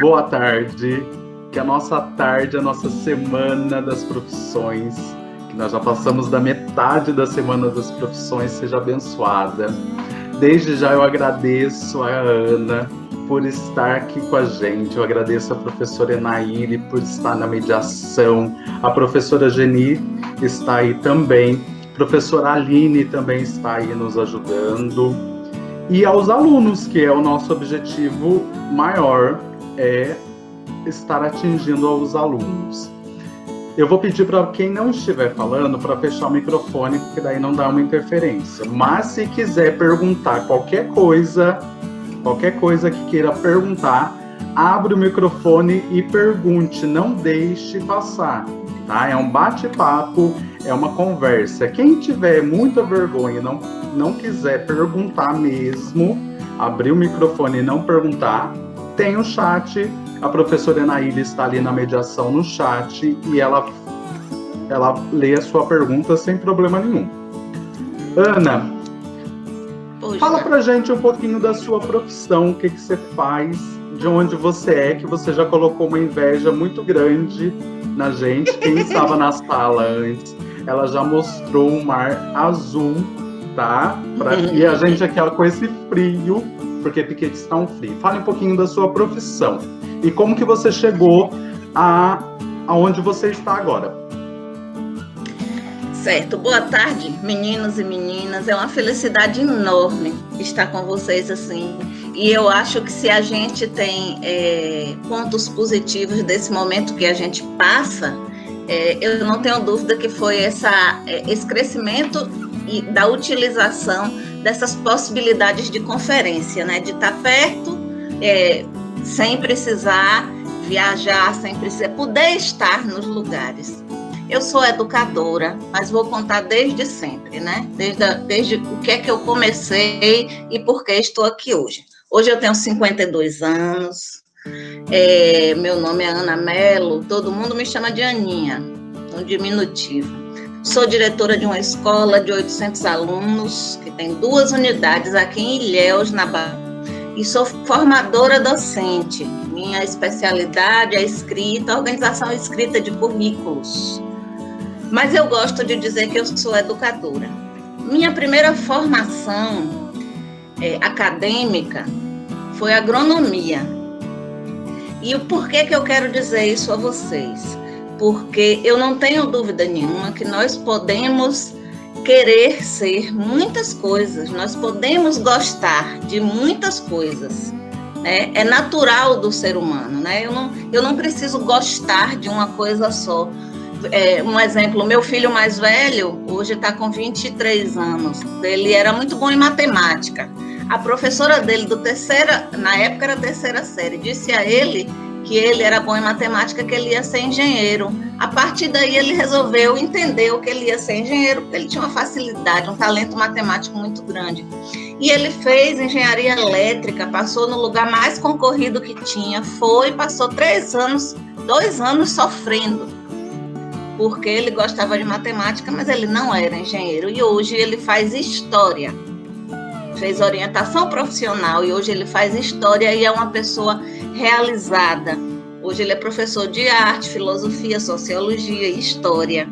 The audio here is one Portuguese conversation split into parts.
Boa tarde. Que a nossa tarde, a nossa semana das profissões, que nós já passamos da metade da semana das profissões, seja abençoada. Desde já eu agradeço a Ana por estar aqui com a gente. Eu agradeço a professora Enaíre por estar na mediação. A professora Geni está aí também. A professora Aline também está aí nos ajudando. E aos alunos, que é o nosso objetivo maior, é estar atingindo aos alunos. Eu vou pedir para quem não estiver falando para fechar o microfone, porque daí não dá uma interferência. Mas se quiser perguntar qualquer coisa que queira perguntar, abre o microfone e pergunte, não deixe passar, tá? É um bate-papo, é uma conversa. Quem tiver muita vergonha e não quiser perguntar mesmo, abrir o microfone e não perguntar, tem o chat. A professora Enaíra está ali na mediação no chat e ela lê a sua pergunta sem problema nenhum. Ana, fala pra gente um pouquinho da sua profissão, o que você faz, de onde você é, que você já colocou uma inveja muito grande na gente. Quem estava na sala antes, ela já mostrou um mar azul, tá? E a gente aqui com esse frio, porque Piquete está um frio. Fale um pouquinho da sua profissão e como que você chegou aonde você está agora. Certo, boa tarde, meninos e meninas. É uma felicidade enorme estar com vocês assim. E eu acho que se a gente tem pontos positivos desse momento que a gente passa, eu não tenho dúvida que foi esse crescimento e da utilização dessas possibilidades de conferência, né? De estar perto, sem precisar viajar, sem precisar poder estar nos lugares. Eu sou educadora, mas vou contar desde sempre, né? Desde o que é que eu comecei e por que estou aqui hoje. Hoje eu tenho 52 anos, meu nome é Ana Mello, todo mundo me chama de Aninha, um diminutivo. Sou diretora de uma escola de 800 alunos, que tem 2 unidades aqui em Ilhéus, na Bahia. E sou formadora docente. Minha especialidade é escrita, organização e escrita de currículos. Mas eu gosto de dizer que eu sou educadora. Minha primeira formação acadêmica foi agronomia. E o porquê que eu quero dizer isso a vocês? Porque eu não tenho dúvida nenhuma que nós podemos querer ser muitas coisas, nós podemos gostar de muitas coisas, né? É natural do ser humano, né? Eu não preciso gostar de uma coisa só. Um exemplo, meu filho mais velho, hoje está com 23 anos, ele era muito bom em matemática. A professora dele na época era terceira série, disse a ele que ele era bom em matemática, que ele ia ser engenheiro. A partir daí ele resolveu entender o que ele ia ser engenheiro, porque ele tinha uma facilidade, um talento matemático muito grande. E ele fez engenharia elétrica, passou no lugar mais concorrido que tinha, passou 2 anos sofrendo, porque ele gostava de matemática, mas ele não era engenheiro. E hoje ele faz história, fez orientação profissional e hoje ele faz história e é uma pessoa realizada. Hoje ele é professor de arte, filosofia, sociologia e história,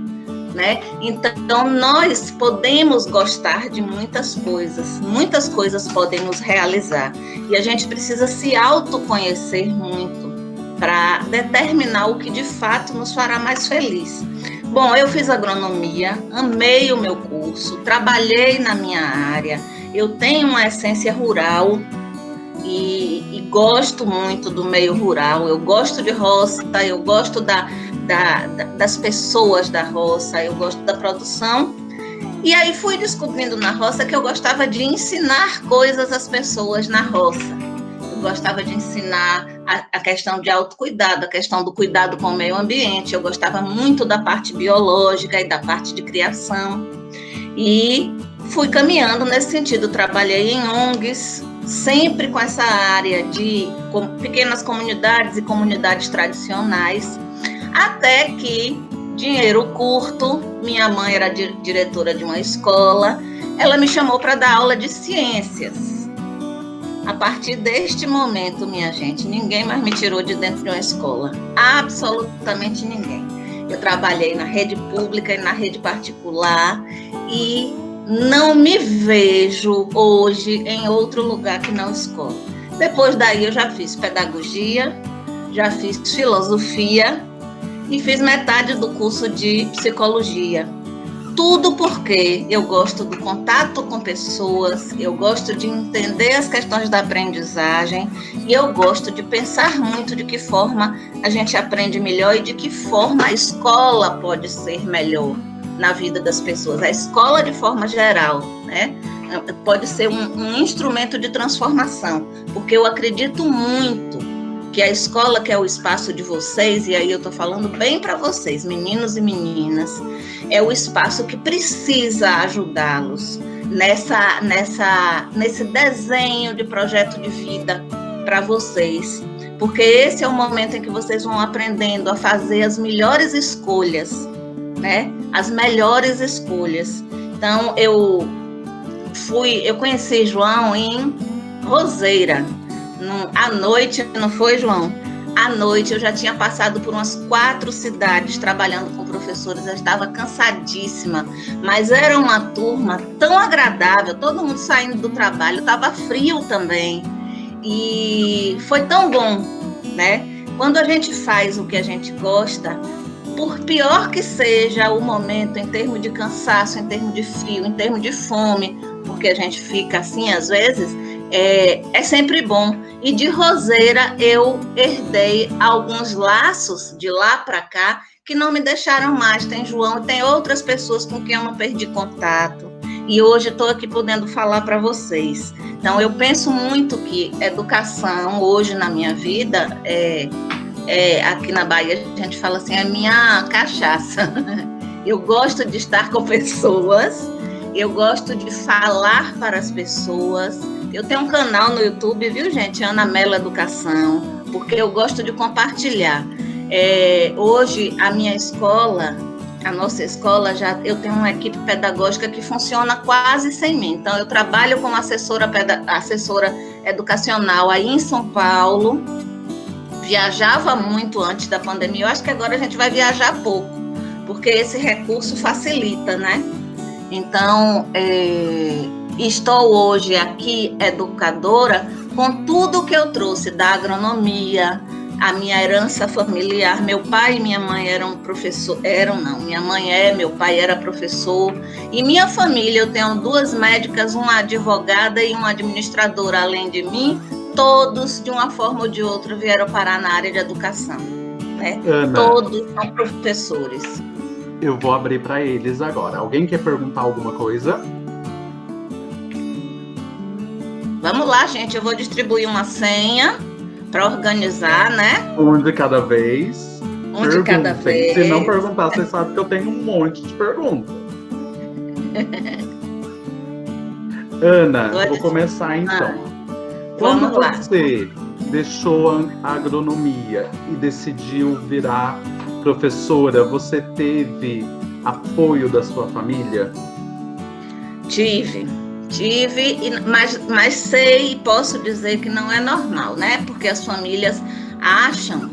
né? Então, nós podemos gostar de muitas coisas podem nos realizar. E a gente precisa se autoconhecer muito para determinar o que de fato nos fará mais feliz. Bom, eu fiz agronomia, amei o meu curso, trabalhei na minha área, eu tenho uma essência rural, e gosto muito do meio rural, eu gosto de roça, eu gosto das pessoas da roça, eu gosto da produção. E aí fui descobrindo na roça que eu gostava de ensinar coisas às pessoas na roça. Eu gostava de ensinar a questão de autocuidado, a questão do cuidado com o meio ambiente. Eu gostava muito da parte biológica e da parte de criação. E fui caminhando nesse sentido. Trabalhei em ONGs, sempre com essa área de pequenas comunidades e comunidades tradicionais, até que, dinheiro curto, minha mãe era diretora de uma escola, ela me chamou para dar aula de ciências. A partir deste momento, minha gente, ninguém mais me tirou de dentro de uma escola. Absolutamente ninguém. Eu trabalhei na rede pública e na rede particular e não me vejo hoje em outro lugar que não escola. Depois daí eu já fiz pedagogia, já fiz filosofia e fiz metade do curso de psicologia. Tudo porque eu gosto do contato com pessoas, eu gosto de entender as questões da aprendizagem e eu gosto de pensar muito de que forma a gente aprende melhor e de que forma a escola pode ser melhor na vida das pessoas. A escola, de forma geral, né, pode ser um instrumento de transformação, porque eu acredito muito que a escola, que é o espaço de vocês, e aí eu estou falando bem para vocês, meninos e meninas, é o espaço que precisa ajudá-los nesse desenho de projeto de vida para vocês, porque esse é o momento em que vocês vão aprendendo a fazer as melhores escolhas, né? As melhores escolhas. Então, eu conheci João em Roseira, à noite, não foi, João? À noite eu já tinha passado por umas 4 cidades trabalhando com professores, eu estava cansadíssima, mas era uma turma tão agradável, todo mundo saindo do trabalho, estava frio também, e foi tão bom, né? Quando a gente faz o que a gente gosta, por pior que seja o momento em termos de cansaço, em termos de frio, em termos de fome, porque a gente fica assim às vezes, é sempre bom. E de Roseira eu herdei alguns laços de lá para cá que não me deixaram mais. Tem João e tem outras pessoas com quem eu não perdi contato. E hoje estou aqui podendo falar para vocês. Então, eu penso muito que educação, hoje na minha vida, aqui na Bahia a gente fala assim, é minha cachaça. Eu gosto de estar com pessoas, eu gosto de falar para as pessoas. Eu tenho um canal no YouTube, viu, gente? Ana Mello Educação, porque eu gosto de compartilhar. Hoje, a minha escola, a nossa escola, eu tenho uma equipe pedagógica que funciona quase sem mim. Então, eu trabalho como assessora educacional aí em São Paulo. Viajava muito antes da pandemia. Eu acho que agora a gente vai viajar pouco, porque esse recurso facilita, né? Então, estou hoje aqui, educadora, com tudo que eu trouxe da agronomia, a minha herança familiar. Meu pai e minha mãe eram professor, minha mãe meu pai era professor. E minha família, eu tenho 2 médicas, uma advogada e uma administradora, além de mim, todos, de uma forma ou de outra, vieram parar na área de educação, né? Ana, todos são professores. Eu vou abrir para eles agora. Alguém quer perguntar alguma coisa? Vamos lá, gente. Eu vou distribuir uma senha para organizar, né? Um de cada vez. Um de cada vez. Se não perguntar, você sabe que eu tenho um monte de perguntas. Ana, vou começar então. Quando você deixou a agronomia e decidiu virar professora, você teve apoio da sua família? Tive, mas sei e posso dizer que não é normal, né? Porque as famílias acham,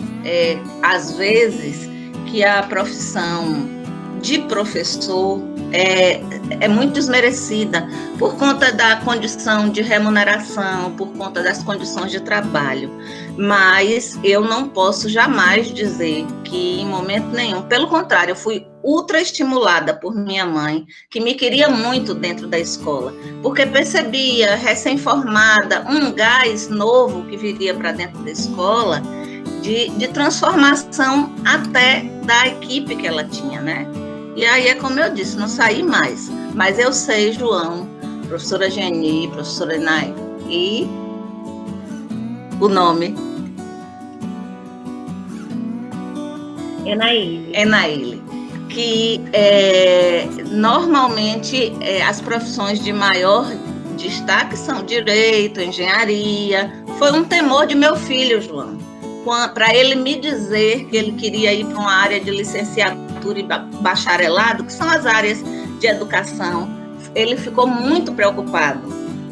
às vezes, que a profissão de professor é muito desmerecida por conta da condição de remuneração, por conta das condições de trabalho. Mas eu não posso jamais dizer que em momento nenhum, pelo contrário, eu fui ultra estimulada por minha mãe, que me queria muito dentro da escola, porque percebia, recém-formada, um gás novo que viria para dentro da escola, de transformação até da equipe que ela tinha, né? E aí é como eu disse, não saí mais. Mas eu sei, João, professora Geni, professora Enai, e o nome? Enaíle. Que normalmente as profissões de maior destaque são direito, engenharia. Foi um temor de meu filho, João, para ele me dizer que ele queria ir para uma área de licenciatura e bacharelado, que são as áreas de educação. Ele ficou muito preocupado,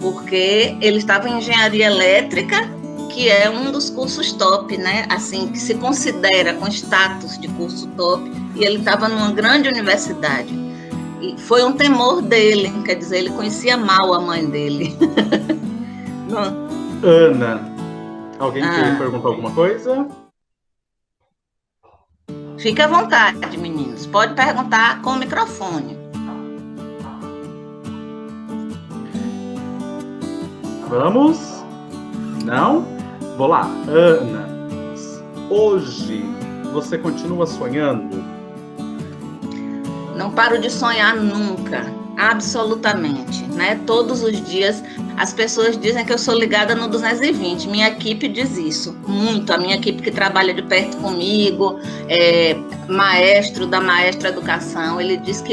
porque ele estava em engenharia elétrica, que é um dos cursos top, né? Assim, que se considera com status de curso top, e ele estava numa grande universidade. E foi um temor dele, quer dizer, ele conhecia mal a mãe dele. Ana, alguém quer perguntar alguma coisa? Fique à vontade, meninos. Pode perguntar com o microfone. Vamos? Não? Vou lá. Ana, hoje você continua sonhando? Não paro de sonhar nunca, absolutamente, né? Todos os dias as pessoas dizem que eu sou ligada no 220. Minha equipe diz isso muito. A minha equipe que trabalha de perto comigo, maestro da Maestra Educação, ele diz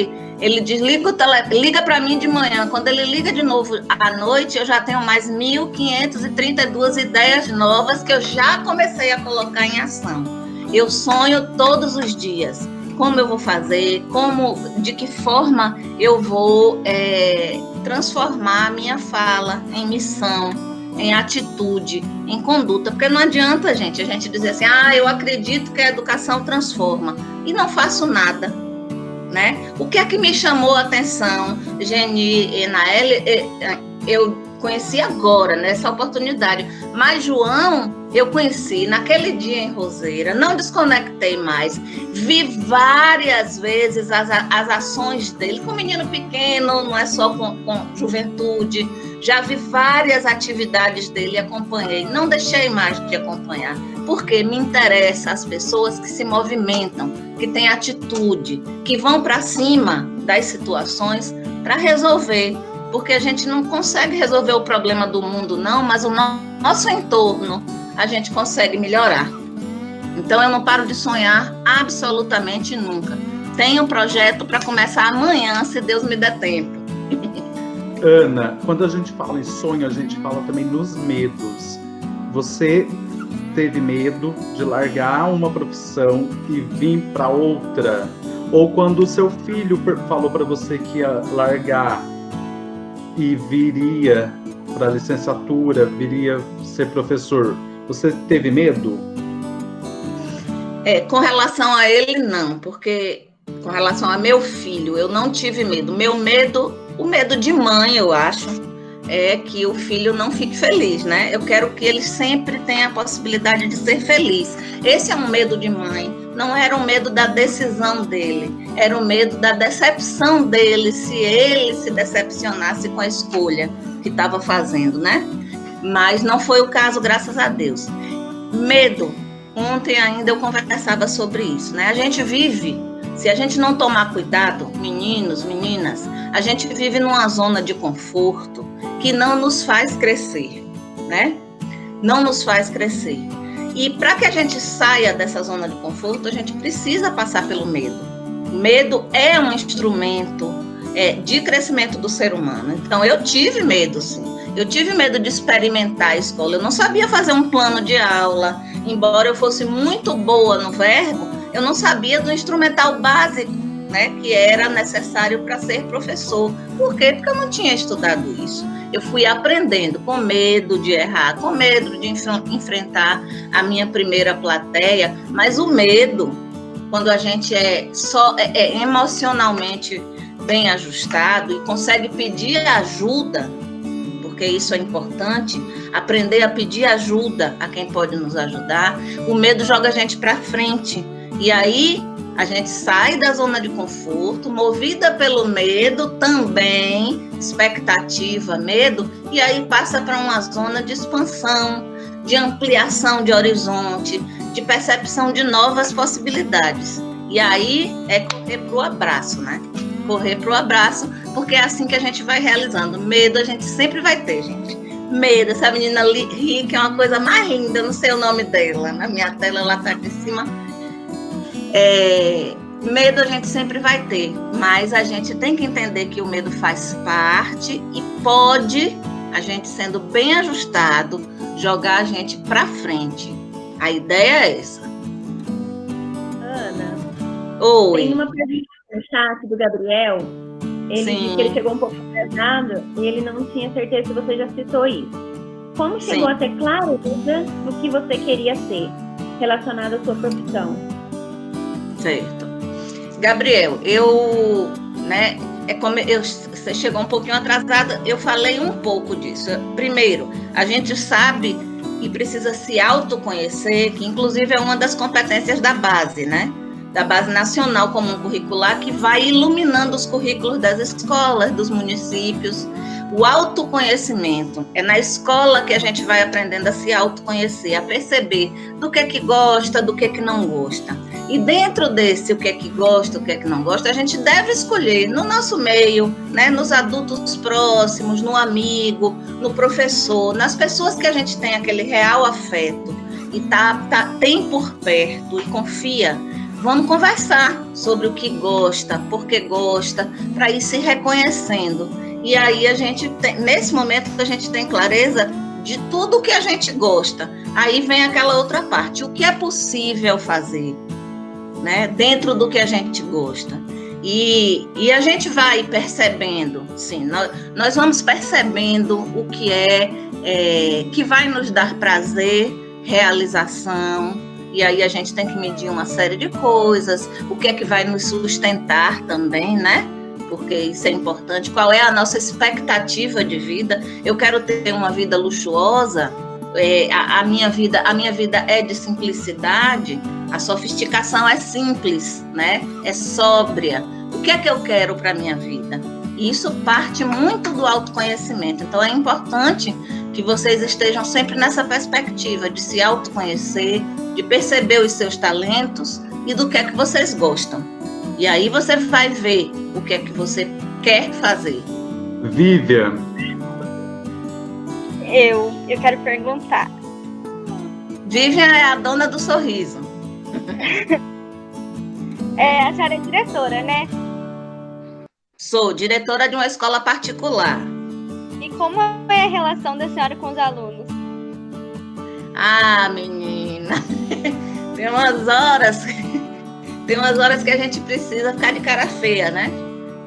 liga para mim de manhã. Quando ele liga de novo à noite, eu já tenho mais 1.532 ideias novas que eu já comecei a colocar em ação. Eu sonho todos os dias. Como eu vou fazer, de que forma eu vou transformar a minha fala em missão, em atitude, em conduta. Porque não adianta, a gente dizer assim, eu acredito que a educação transforma, e não faço nada, né? O que é que me chamou a atenção, Geni e Naeli, eu conheci agora, nessa oportunidade, mas João, eu conheci naquele dia em Roseira, não desconectei mais, vi várias vezes as ações dele, com menino pequeno, não é só com juventude, já vi várias atividades dele, acompanhei, não deixei mais de acompanhar, porque me interessa as pessoas que se movimentam, que têm atitude, que vão para cima das situações para resolver, porque a gente não consegue resolver o problema do mundo, não, mas o nosso entorno a gente consegue melhorar. Então, eu não paro de sonhar absolutamente nunca. Tenho um projeto para começar amanhã, se Deus me der tempo. Ana, quando a gente fala em sonho, a gente fala também nos medos. Você teve medo de largar uma profissão e vir para outra? Ou quando o seu filho falou para você que ia largar e viria para a licenciatura, viria ser professor, você teve medo? Com relação a ele, não, porque com relação a meu filho, eu não tive medo. Meu medo, o medo de mãe, eu acho, é que o filho não fique feliz, né? Eu quero que ele sempre tenha a possibilidade de ser feliz. Esse é um medo de mãe, não era um medo da decisão dele, era o medo da decepção dele, se ele se decepcionasse com a escolha que estava fazendo, né? Mas não foi o caso, graças a Deus. Medo, ontem ainda eu conversava sobre isso, né? A gente vive, se a gente não tomar cuidado, meninos, meninas, a gente vive numa zona de conforto que não nos faz crescer, né? Não nos faz crescer. E para que a gente saia dessa zona de conforto, a gente precisa passar pelo medo. O medo é um instrumento de crescimento do ser humano. Então, eu tive medo, sim. Eu tive medo de experimentar a escola. Eu não sabia fazer um plano de aula. Embora eu fosse muito boa no verbo, eu não sabia do instrumental básico, né, que era necessário para ser professor. Por quê? Porque eu não tinha estudado isso. Eu fui aprendendo com medo de errar, com medo de enfrentar a minha primeira plateia, mas o medo, quando a gente é emocionalmente bem ajustado e consegue pedir ajuda, porque isso é importante, aprender a pedir ajuda a quem pode nos ajudar, o medo joga a gente para frente. E aí a gente sai da zona de conforto, movida pelo medo também, expectativa, medo, e aí passa para uma zona de expansão, de ampliação de horizonte, de percepção de novas possibilidades. E aí é correr para o abraço, né? Correr para o abraço, porque é assim que a gente vai realizando. Medo a gente sempre vai ter, gente. Medo, essa menina ri, que é uma coisa mais linda, eu não sei o nome dela, na minha tela ela está de cima. Medo a gente sempre vai ter, mas a gente tem que entender que o medo faz parte e pode, a gente sendo bem ajustado, jogar a gente para frente. A ideia é essa. Ana, Oi. tem uma pergunta no chat do Gabriel. Ele Sim. disse que ele chegou um pouco atrasado e ele não tinha certeza se você já citou isso. Como chegou a ter clareza do que você queria ser relacionado à sua profissão? Certo. Gabriel, você chegou um pouquinho atrasada, eu falei um pouco disso. Primeiro, a gente sabe que precisa se autoconhecer, que inclusive é uma das competências da base, né? Da Base Nacional Comum Curricular, que vai iluminando os currículos das escolas, dos municípios. O autoconhecimento é na escola que a gente vai aprendendo a se autoconhecer, a perceber do que gosta, do que não gosta. E dentro desse o que gosta, o que não gosta, a gente deve escolher no nosso meio, né, nos adultos próximos, no amigo, no professor, nas pessoas que a gente tem aquele real afeto e tem por perto e confia. Vamos conversar sobre o que gosta, por que gosta, para ir se reconhecendo. E aí nesse momento a gente tem clareza de tudo que a gente gosta. Aí vem aquela outra parte, o que é possível fazer, né, dentro do que a gente gosta. E a gente vai percebendo, sim, nós vamos percebendo o que que vai nos dar prazer, realização. E aí a gente tem que medir uma série de coisas, o que é que vai nos sustentar também, né? Porque isso é importante. Qual é a nossa expectativa de vida? Eu quero ter uma vida luxuosa, a minha vida é de simplicidade, a sofisticação é simples, né? É sóbria. O que é que eu quero para a minha vida? E isso parte muito do autoconhecimento. Então é importante que vocês estejam sempre nessa perspectiva de se autoconhecer, de perceber os seus talentos e do que é que vocês gostam. E aí você vai ver o que é que você quer fazer. Vivian. Eu quero perguntar. Vivian é a dona do sorriso. A senhora é diretora, né? Sou diretora de uma escola particular. E como é a relação da senhora com os alunos? Ah, menina, tem umas horas que a gente precisa ficar de cara feia, né?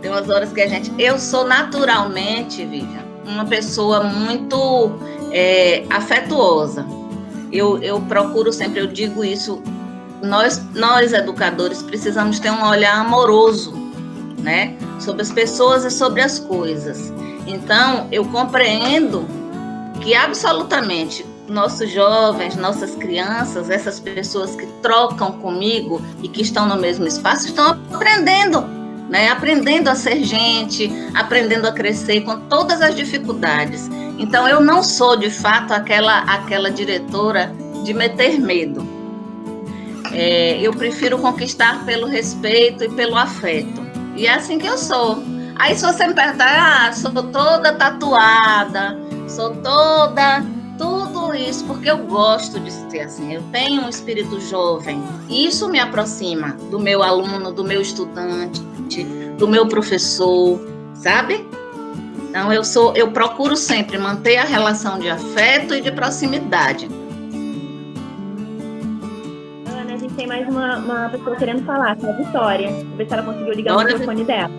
Tem umas horas que eu sou naturalmente, Vivian, uma pessoa muito afetuosa. Eu procuro sempre, eu digo isso, nós educadores precisamos ter um olhar amoroso, né? Sobre as pessoas e sobre as coisas. Então, eu compreendo que absolutamente nossos jovens, nossas crianças, essas pessoas que trocam comigo e que estão no mesmo espaço, estão aprendendo, né? Aprendendo a ser gente, aprendendo a crescer com todas as dificuldades. Então, eu não sou, de fato, aquela diretora de meter medo. Eu prefiro conquistar pelo respeito e pelo afeto. E é assim que eu sou. Aí, se você me perguntar, sou toda tatuada, sou toda... Tudo isso, porque eu gosto de ser assim, eu tenho um espírito jovem, e isso me aproxima do meu aluno, do meu estudante, do meu professor, sabe? Então, eu procuro sempre manter a relação de afeto e de proximidade. Ana, a gente tem mais uma pessoa querendo falar, que é a Vitória. Vou ver se ela conseguiu ligar o microfone dela.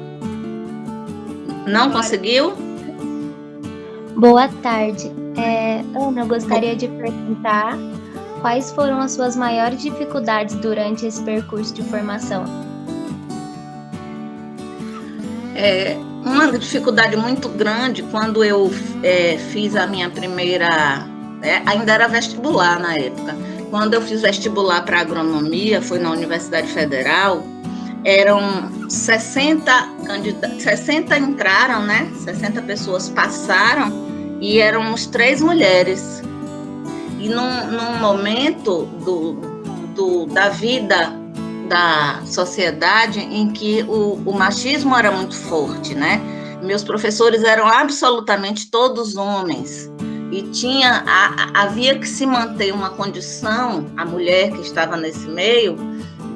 Não conseguiu? Boa tarde. Ana, eu gostaria de perguntar quais foram as suas maiores dificuldades durante esse percurso de formação? Uma dificuldade muito grande quando eu fiz a minha primeira... ainda era vestibular na época. Quando eu fiz vestibular para agronomia, foi na Universidade Federal, eram 60 candidatos, 60 entraram, né? 60 pessoas passaram, e éramos 3 mulheres. E num momento da vida da sociedade em que o machismo era muito forte, né? Meus professores eram absolutamente todos homens. E havia que se manter uma condição, a mulher que estava nesse meio,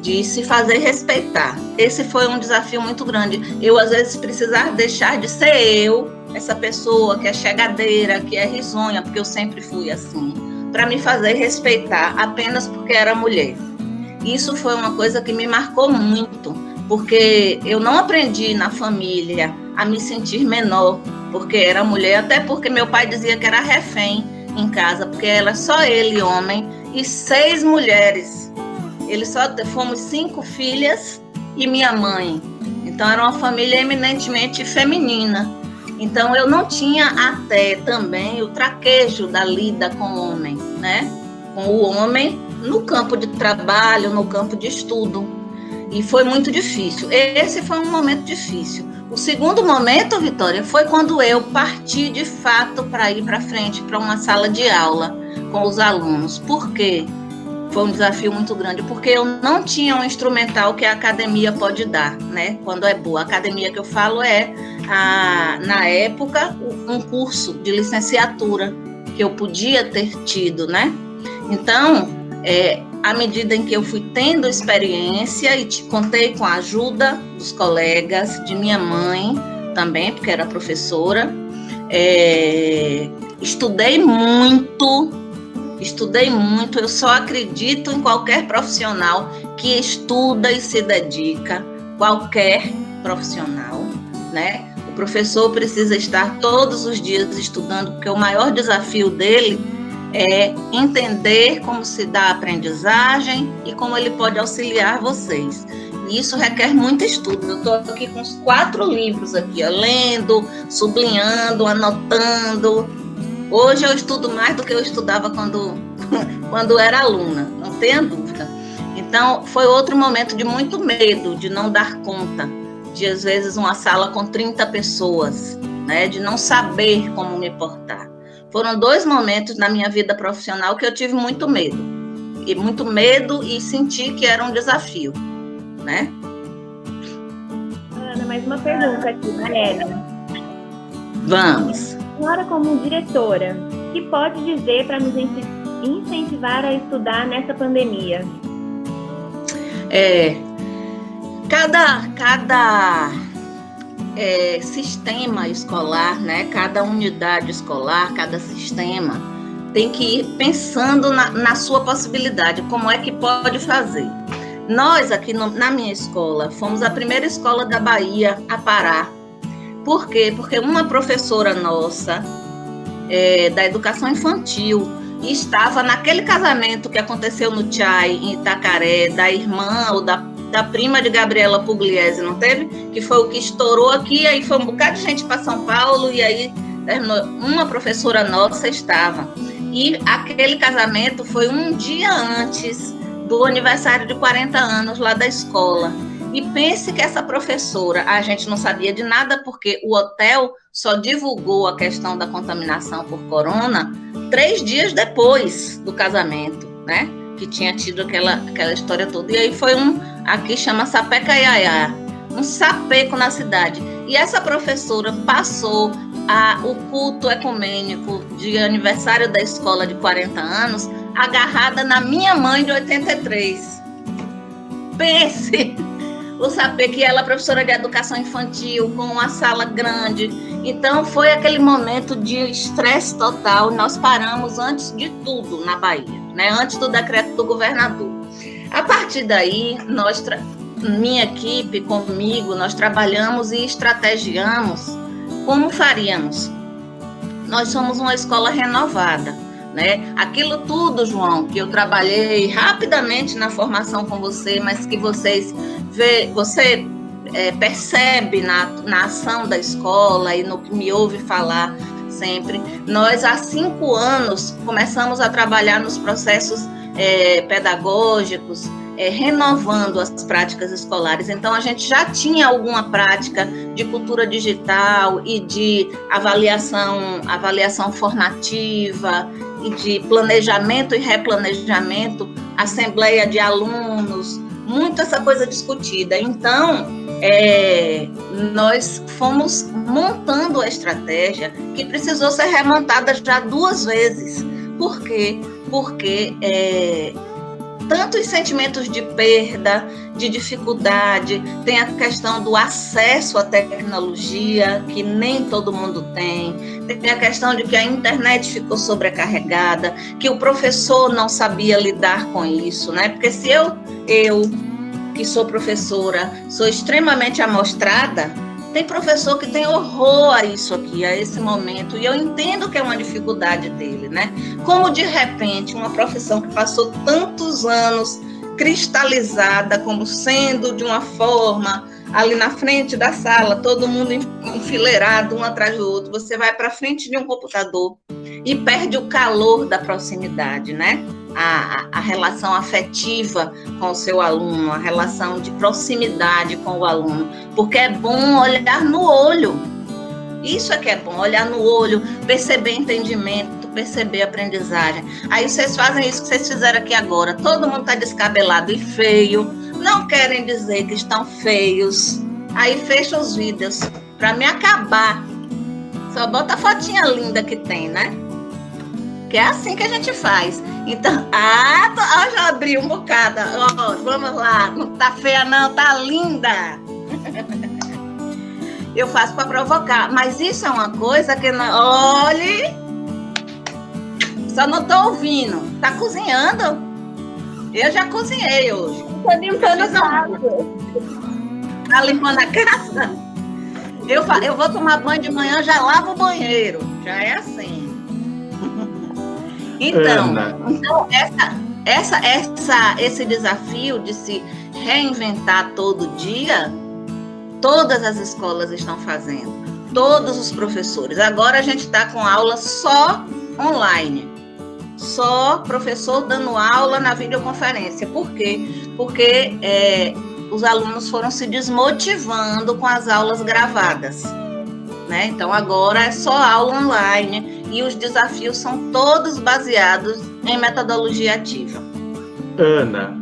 de se fazer respeitar. Esse foi um desafio muito grande. Eu, às vezes, precisar deixar de ser essa pessoa que é chegadeira, que é risonha, porque eu sempre fui assim, para me fazer respeitar apenas porque era mulher. Isso foi uma coisa que me marcou muito, porque eu não aprendi na família a me sentir menor, porque era mulher, até porque meu pai dizia que era refém em casa, porque era só ele, homem, e 6 mulheres. Fomos 5 filhas e minha mãe. Então era uma família eminentemente feminina. Então eu não tinha até também o traquejo da lida com o homem, né? Com o homem no campo de trabalho, no campo de estudo. E foi muito difícil. Esse foi um momento difícil. O segundo momento, Vitória, foi quando eu parti de fato para ir para frente, para uma sala de aula com os alunos. Por quê? Foi um desafio muito grande, porque eu não tinha um instrumental que a academia pode dar, né? Quando é boa. A academia que eu falo é, na época, um curso de licenciatura que eu podia ter tido, né? Então, à medida em que eu fui tendo experiência e contei com a ajuda dos colegas, de minha mãe também, porque era professora, estudei muito, eu só acredito em qualquer profissional que estuda e se dedica, qualquer profissional, né? O professor precisa estar todos os dias estudando, porque o maior desafio dele é entender como se dá a aprendizagem e como ele pode auxiliar vocês. E isso requer muito estudo. Eu estou aqui com uns 4 livros aqui, ó, lendo, sublinhando, anotando. Hoje eu estudo mais do que eu estudava quando era aluna, não tenha dúvida. Então, foi outro momento de muito medo, de não dar conta, de às vezes uma sala com 30 pessoas, né, de não saber como me portar. Foram 2 momentos na minha vida profissional que eu tive muito medo e senti que era um desafio, né? Ana, mais uma pergunta aqui, Marélia. Vamos. A senhora, como diretora, o que pode dizer para nos incentivar a estudar nessa pandemia? Cada sistema escolar, né? Cada unidade escolar, cada sistema tem que ir pensando na sua possibilidade, como é que pode fazer. Nós aqui na minha escola fomos a primeira escola da Bahia a parar. Por quê? Porque uma professora nossa da educação infantil estava naquele casamento que aconteceu no Chai, em Itacaré, da irmã ou da prima de Gabriela Pugliese, não teve? Que foi o que estourou aqui, aí foi um bocado de gente para São Paulo, e aí uma professora nossa estava. E aquele casamento foi um dia antes do aniversário de 40 anos lá da escola. E pense que essa professora, a gente não sabia de nada, porque o hotel só divulgou a questão da contaminação por corona 3 dias depois do casamento, né? Que tinha tido aquela história toda. E aí foi aqui chama Sapeca Iaiá, um sapeco na cidade. E essa professora passou o culto ecumênico de aniversário da escola de 40 anos agarrada na minha mãe de 83. Pense! O sapeco, que ela é professora de educação infantil, com uma sala grande. Então, foi aquele momento de estresse total. Nós paramos antes de tudo na Bahia, né? Antes do decreto do governador. A partir daí, minha equipe, comigo, nós trabalhamos e estrategiamos como faríamos. Nós somos uma escola renovada, né? Aquilo tudo, João, que eu trabalhei rapidamente na formação com você, mas que você percebe na ação da escola e no que me ouve falar sempre. Nós, há 5 anos, começamos a trabalhar nos processos pedagógicos, renovando as práticas escolares. Então, a gente já tinha alguma prática de cultura digital e de avaliação formativa e de planejamento e replanejamento, assembleia de alunos, muito essa coisa discutida. Então, nós fomos montando a estratégia que precisou ser remontada já 2 vezes. Por quê? Porque tantos sentimentos de perda, de dificuldade, tem a questão do acesso à tecnologia, que nem todo mundo tem a questão de que a internet ficou sobrecarregada, que o professor não sabia lidar com isso, né? Porque se eu que sou professora, sou extremamente amostrada, Tem professor que tem horror a isso aqui, a esse momento, e eu entendo que é uma dificuldade dele, né? Como, de repente, uma profissão que passou tantos anos cristalizada como sendo de uma forma, ali na frente da sala, todo mundo enfileirado, um atrás do outro, você vai para frente de um computador e perde o calor da proximidade, né? A relação afetiva com o seu aluno, a relação de proximidade com o aluno, porque é bom olhar no olho. Isso é que é bom, olhar no olho, perceber entendimento, perceber aprendizagem. Aí vocês fazem isso que vocês fizeram aqui agora. Todo mundo está descabelado e feio, não querem dizer que estão feios. Aí fecha os vídeos para me acabar. Só bota a fotinha linda que tem, né? Que é assim que a gente faz. Então, já abri um bocado. Vamos lá, não tá feia não, tá linda. Eu faço para provocar, mas isso é uma coisa que não... Olhe, só não tô ouvindo. Tá cozinhando? Eu já cozinhei hoje. Tô limpando casa. Tá limpando a casa? Eu vou tomar banho de manhã, já lavo o banheiro. Já é assim. Então esse desafio de se reinventar todo dia, todas as escolas estão fazendo, todos os professores. Agora a gente está com aula só online, só professor dando aula na videoconferência. Por quê? Porque os alunos foram se desmotivando com as aulas gravadas, né? Então agora é só aula online. E os desafios são todos baseados em metodologia ativa. Ana,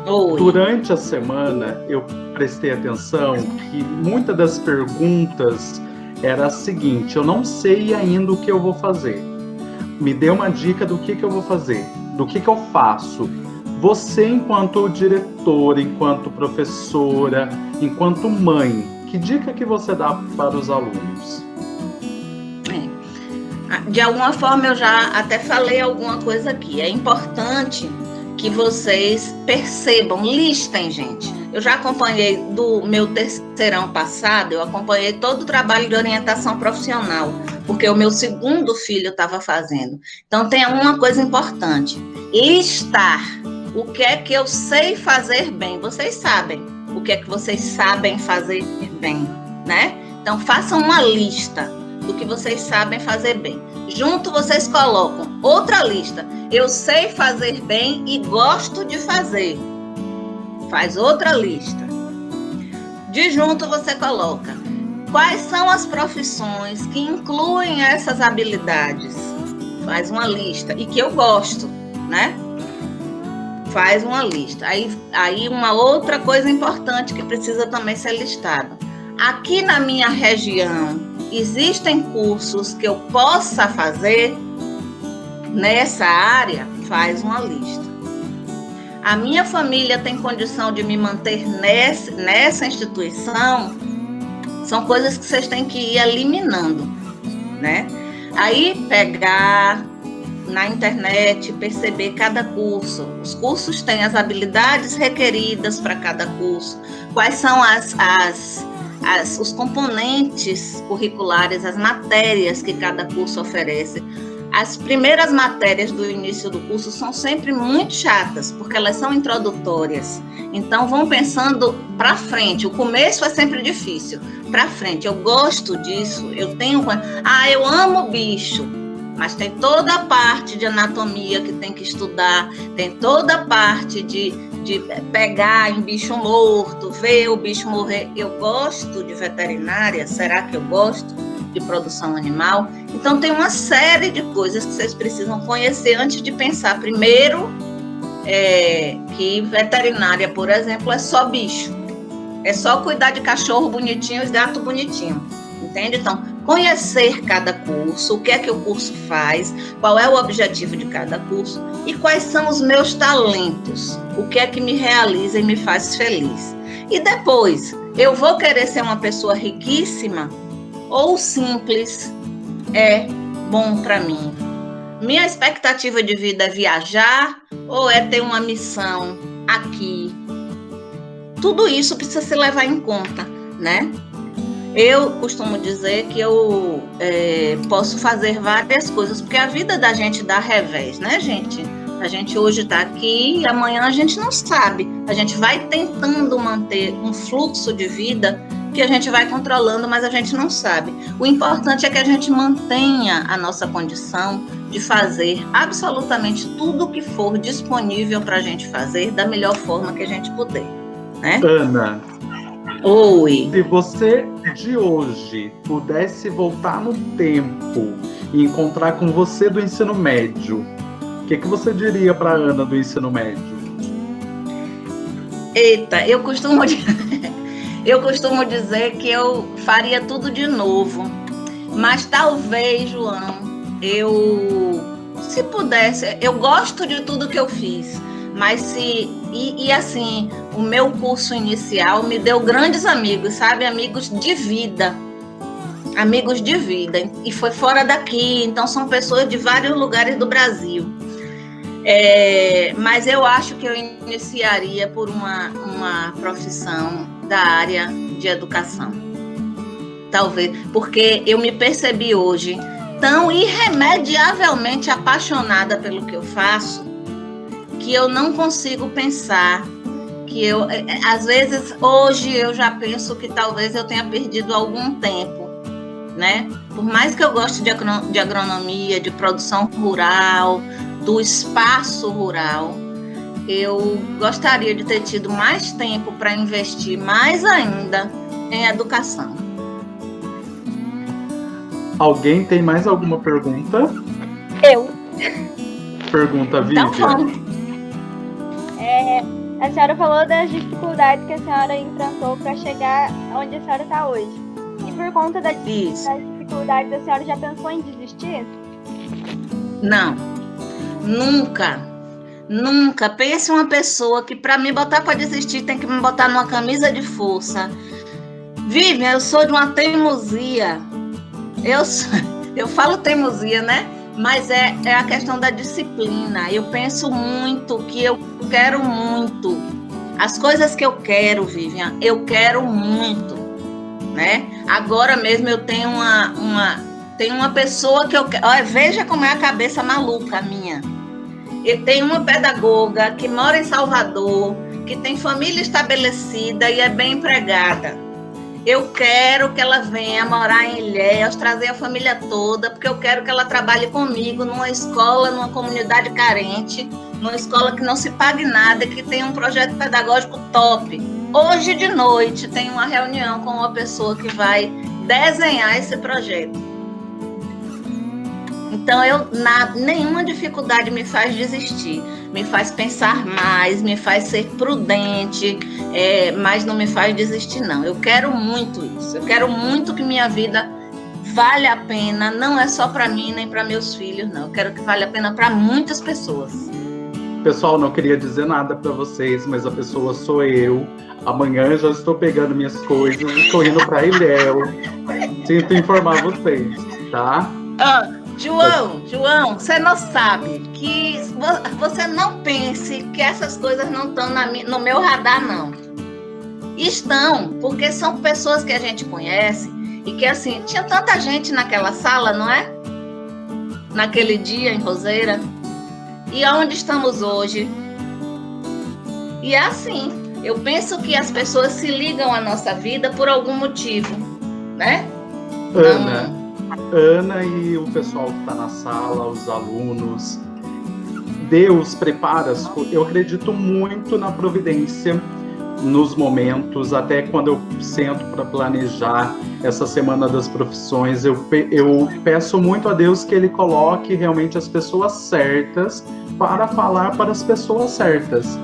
Oi. Durante a semana eu prestei atenção que muitas das perguntas era a seguinte: eu não sei ainda o que eu vou fazer. Me dê uma dica do que eu vou fazer, do que eu faço. Você, enquanto diretora, enquanto professora, enquanto mãe, que dica que você dá para os alunos? De alguma forma, eu já até falei alguma coisa aqui. É importante que vocês percebam, listem, gente. Eu já acompanhei do meu terceirão passado, eu acompanhei todo o trabalho de orientação profissional, porque o meu segundo filho estava fazendo. Então, tem uma coisa importante: listar o que é que eu sei fazer bem. Vocês sabem o que é que vocês sabem fazer bem, né? Então, façam uma lista do que vocês sabem fazer bem. Junto vocês colocam outra lista. Eu sei fazer bem e gosto de fazer. Faz outra lista. De junto você coloca quais são as profissões que incluem essas habilidades. Faz uma lista. E que eu gosto, né? Faz uma lista. Aí uma outra coisa importante que precisa também ser listada. Aqui na minha região, existem cursos que eu possa fazer nessa área? Faz uma lista. A minha família tem condição de me manter nessa instituição? São coisas que vocês têm que ir eliminando, né? Aí pegar na internet, perceber cada curso. Os cursos têm as habilidades requeridas para cada curso. Quais são os componentes curriculares, as matérias que cada curso oferece. As primeiras matérias do início do curso são sempre muito chatas, porque elas são introdutórias. Então, vão pensando para frente. O começo é sempre difícil. Para frente, eu gosto disso, eu amo bicho, mas tem toda a parte de anatomia que tem que estudar, tem toda a parte de pegar em bicho morto, ver o bicho morrer. Eu gosto de veterinária, será que eu gosto de produção animal? Então tem uma série de coisas que vocês precisam conhecer antes de pensar. Primeiro, que veterinária, por exemplo, é só bicho. É só cuidar de cachorro bonitinho e gato bonitinho. Entende? Então, conhecer cada curso, o que é que o curso faz, qual é o objetivo de cada curso e quais são os meus talentos, o que é que me realiza e me faz feliz. E depois, eu vou querer ser uma pessoa riquíssima ou simples é bom para mim? Minha expectativa de vida é viajar ou é ter uma missão aqui? Tudo isso precisa se levar em conta, né? Eu costumo dizer que eu posso fazer várias coisas, porque a vida da gente dá revés, né, gente? A gente hoje está aqui e amanhã a gente não sabe. A gente vai tentando manter um fluxo de vida que a gente vai controlando, mas a gente não sabe. O importante é que a gente mantenha a nossa condição de fazer absolutamente tudo o que for disponível para a gente fazer da melhor forma que a gente puder, né? Ana, Oi. se você de hoje pudesse voltar no tempo e encontrar com você do ensino médio, o que você diria para Ana do ensino médio? Eita, eu costumo dizer que eu faria tudo de novo, mas talvez, João, se pudesse, eu gosto de tudo que eu fiz, mas assim, o meu curso inicial me deu grandes amigos, sabe? Amigos de vida, e foi fora daqui, então são pessoas de vários lugares do Brasil. Mas eu acho que eu iniciaria por uma profissão da área de educação. Talvez, porque eu me percebi hoje tão irremediavelmente apaixonada pelo que eu faço, que eu não consigo pensar que às vezes, hoje eu já penso que talvez eu tenha perdido algum tempo, né? Por mais que eu goste de agronomia, de produção rural, do espaço rural, eu gostaria de ter tido mais tempo para investir mais ainda em educação. Alguém tem mais alguma pergunta? Eu. Pergunta, Então, Vivian. vamos. A senhora falou das dificuldades que a senhora enfrentou para chegar onde a senhora está hoje. E por conta das dificuldades, a senhora já pensou em desistir? Não, nunca. Pense uma pessoa que para me botar para desistir tem que me botar numa camisa de força. Vivian, eu sou de uma teimosia. Eu falo teimosia, né? Mas é a questão da disciplina. Eu penso muito que eu quero muito. As coisas que eu quero, Vivian, eu quero muito, né? Agora mesmo eu tenho uma pessoa que eu quero. Olha, veja como é a cabeça maluca minha. Eu tenho uma pedagoga que mora em Salvador, que tem família estabelecida e é bem empregada. Eu quero que ela venha morar em Ilhéus, trazer a família toda, porque eu quero que ela trabalhe comigo numa escola, numa comunidade carente, numa escola que não se pague nada, que tenha um projeto pedagógico top. Hoje de noite tem uma reunião com uma pessoa que vai desenhar esse projeto. Então, nenhuma dificuldade me faz desistir, me faz pensar mais, me faz ser prudente, mas não me faz desistir, não. Eu quero muito isso, eu quero muito que minha vida valha a pena, não é só para mim nem para meus filhos, não. Eu quero que valha a pena para muitas pessoas. Pessoal, não queria dizer nada para vocês, mas a pessoa sou eu. Amanhã eu já estou pegando minhas coisas e estou indo para Ilhéus. Sinto informar vocês, tá? João, você não sabe que você não pense que essas coisas não estão no meu radar, não. Estão, porque são pessoas que a gente conhece e que, assim, tinha tanta gente naquela sala, não é? Naquele dia em Roseira. E aonde estamos hoje? E é assim, eu penso que as pessoas se ligam à nossa vida por algum motivo, né? Ana e o pessoal que está na sala, os alunos, Deus prepara as coisas. Eu acredito muito na providência nos momentos, até quando eu sento para planejar essa Semana das Profissões, eu peço muito a Deus que Ele coloque realmente as pessoas certas para falar para as pessoas certas.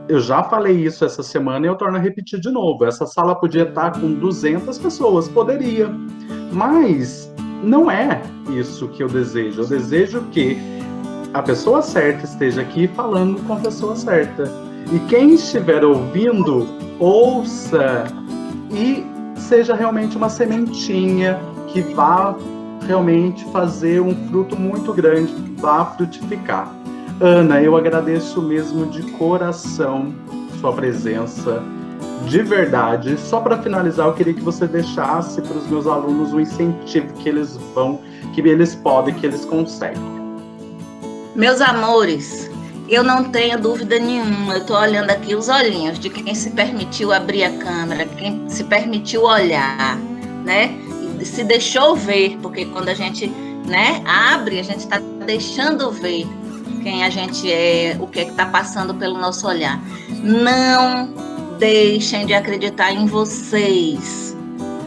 Eu já falei isso essa semana e eu torno a repetir de novo. Essa sala podia estar com 200 pessoas, poderia, mas não é isso que eu desejo. Eu desejo que a pessoa certa esteja aqui falando com a pessoa certa. E quem estiver ouvindo, ouça e seja realmente uma sementinha que vá realmente fazer um fruto muito grande, que vá frutificar. Ana, eu agradeço mesmo de coração sua presença. de verdade, só para finalizar, eu queria que você deixasse para os meus alunos o incentivo que eles podem, que eles conseguem. Meus amores, eu não tenho dúvida nenhuma, eu estou olhando aqui os olhinhos de quem se permitiu abrir a câmera, quem se permitiu olhar, né? E se deixou ver, porque quando a gente, né, abre, a gente está deixando ver quem a gente é, o que é que está passando pelo nosso olhar. Não deixem de acreditar em vocês.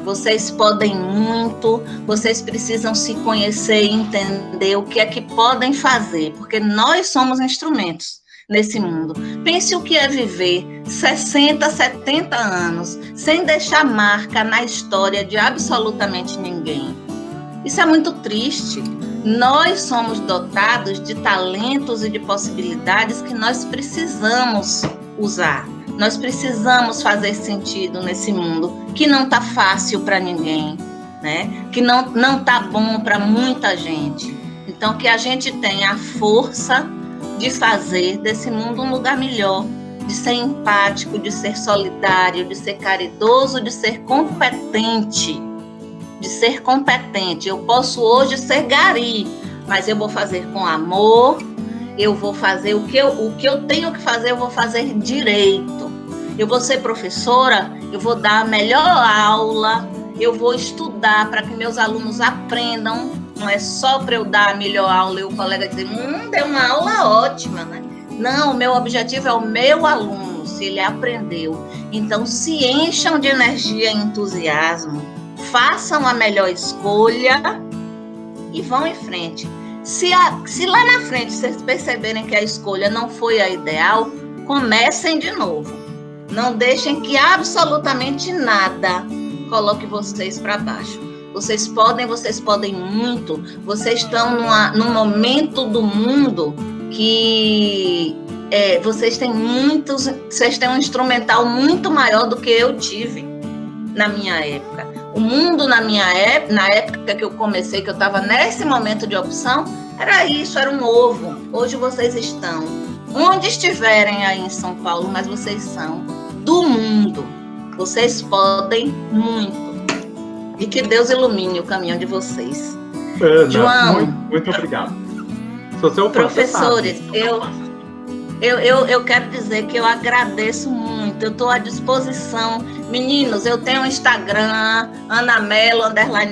Vocês podem muito, vocês precisam se conhecer e entender o que é que podem fazer, porque nós somos instrumentos nesse mundo. Pense o que é viver 60, 70 anos sem deixar marca na história de absolutamente ninguém. Isso é muito triste. Nós somos dotados de talentos e de possibilidades que nós precisamos usar. Nós precisamos fazer sentido nesse mundo que não está fácil para ninguém, né? Que não está bom para muita gente. Então, que a gente tenha a força de fazer desse mundo um lugar melhor, de ser empático, de ser solidário, de ser caridoso, de ser competente. Eu posso hoje ser gari, mas eu vou fazer com amor, eu vou fazer o que eu tenho que fazer, eu vou fazer direito. Eu vou ser professora, eu vou dar a melhor aula, eu vou estudar para que meus alunos aprendam. Não é só para eu dar a melhor aula e o colega dizer, deu uma aula ótima, né? Não, o meu objetivo é o meu aluno, se ele aprendeu. Então, se encham de energia e entusiasmo, façam a melhor escolha e vão em frente. Se lá na frente vocês perceberem que a escolha não foi a ideal, comecem de novo. Não deixem que absolutamente nada coloque vocês para baixo. Vocês podem muito. Vocês estão num momento do mundo que vocês têm um instrumental muito maior do que eu tive na minha época. O mundo na época que eu comecei, que eu estava nesse momento de opção, era isso, era um ovo. Hoje vocês estão onde estiverem aí em São Paulo, mas vocês são do mundo. Vocês podem muito. E que Deus ilumine o caminho de vocês. Ana, João, muito obrigado. Sou seu fã, professores, eu quero dizer que eu agradeço muito. Eu estou à disposição. Meninos, eu tenho um Instagram, Anamelo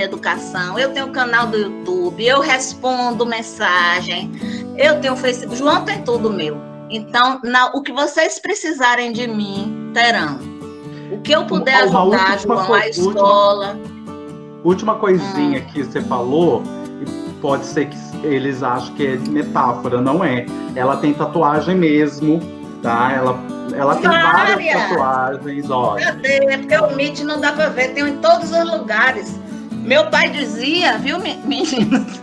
_educação. Eu tenho um canal do YouTube. Eu respondo mensagem. Eu tenho o Facebook. João tem tudo meu. Então, o que vocês precisarem de mim, terão. O que eu puder ajudar, João, a escola. Última coisinha que você falou, pode ser que eles achem que é metáfora, não é. Ela tem tatuagem mesmo, tá? Ela tem várias tatuagens, olha. Cadê? É porque o Meet não dá pra ver, tem em todos os lugares. Meu pai dizia, viu, meninos,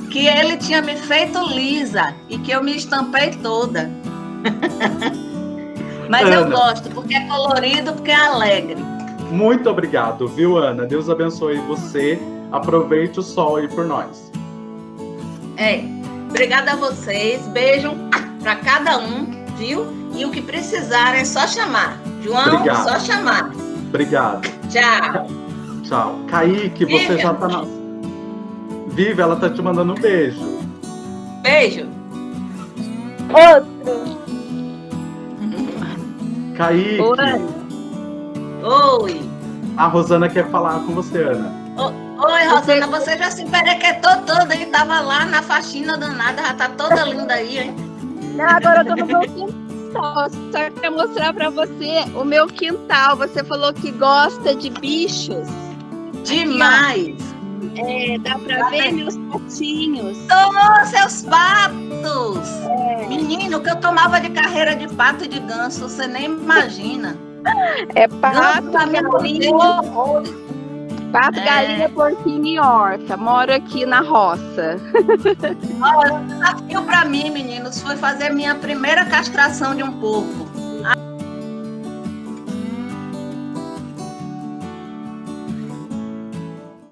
que ele tinha me feito lisa e que eu me estampei toda. Mas Ana, eu gosto, porque é colorido, porque é alegre. Muito obrigado, viu, Ana? Deus abençoe você. Aproveite o sol aí por nós. Obrigada a vocês. Beijo para cada um, viu? E o que precisar é só chamar. João, obrigado. Só chamar. Obrigado. Tchau. Tchau. Kaique, você já tá na... Vivi, ela tá te mandando um beijo. Beijo. Outro. Kaique. Oi. A Rosana quer falar com você, Ana. Oi, Rosana, você já se perequetou toda e tava lá na faxina danada, já tá toda linda aí, hein? Não, agora eu tô no meu quintal, só queria mostrar pra você o meu quintal. Você falou que gosta de bichos. Demais! Aqui, dá pra ver meus patinhos. Seus patos! Menino, que eu tomava de carreira de pato e de ganso, você nem imagina. É pato, galinha, galinha, porquinho e horta. Moro aqui na roça. Olha, o desafio para mim, meninos, foi fazer minha primeira castração de um porco.